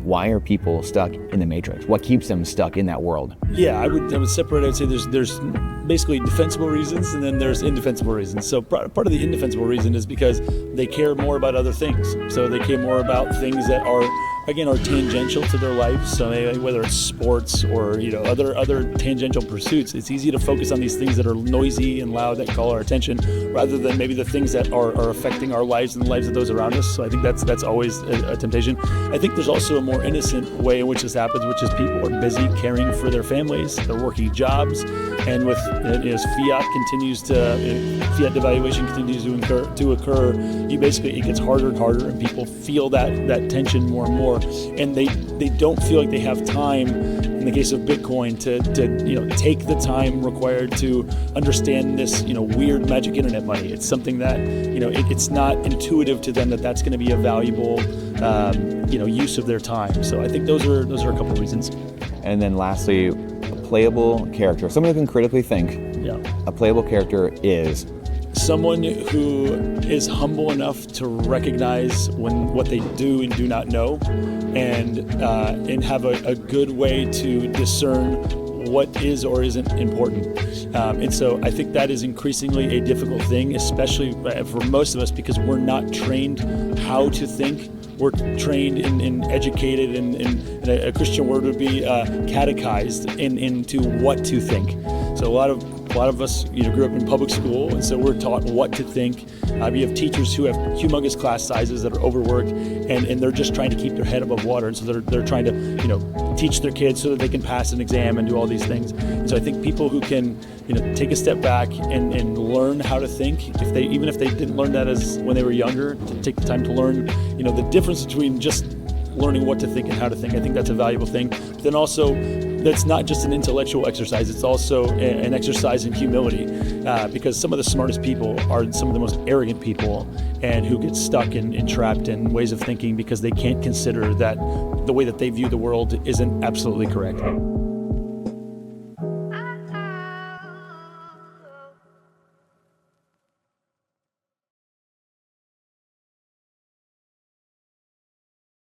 why are people stuck in the matrix? What keeps them stuck in that world? Yeah, I would separate. I would say there's basically defensible reasons, and then there's indefensible reasons. So part of the indefensible reason is because they care more about other things. So they care more about things that are tangential to their life. So whether it's sports or other tangential pursuits, it's easy to focus on these things that are noisy and loud that call our attention, rather than maybe the things that are affecting our lives and the lives of those around us. So I think that's always a temptation. I think there's also a more innocent way in which this happens, which is people are busy caring for their families, they're working jobs, and with as fiat devaluation continues to occur, it gets harder and harder, and people feel that tension more and more, and they don't feel like they have time. In the case of Bitcoin, to take the time required to understand this weird magic internet money. It's something that it's not intuitive to them that's going to be a valuable use of their time. So I think those are a couple of reasons. And then lastly, a playable character, someone who can critically think. Yeah. A playable character is someone who is humble enough to recognize what they do and do not know, and have a good way to discern what is or isn't important. And so I think that is increasingly a difficult thing, especially for most of us, because we're not trained how to think. We're trained and educated, and a Christian word would be catechized into what to think. So a lot of us grew up in public school, and so we're taught what to think. You have teachers who have humongous class sizes that are overworked, and they're just trying to keep their head above water, and so they're trying to teach their kids so that they can pass an exam and do all these things. And so I think people who can take a step back and learn how to think, even if they didn't learn that when they were younger, to take the time to learn the difference between just learning what to think and how to think. I think that's a valuable thing. But then also, that's not just an intellectual exercise, it's also an exercise in humility, because some of the smartest people are some of the most arrogant people, and who get stuck and trapped in ways of thinking because they can't consider that the way that they view the world isn't absolutely correct.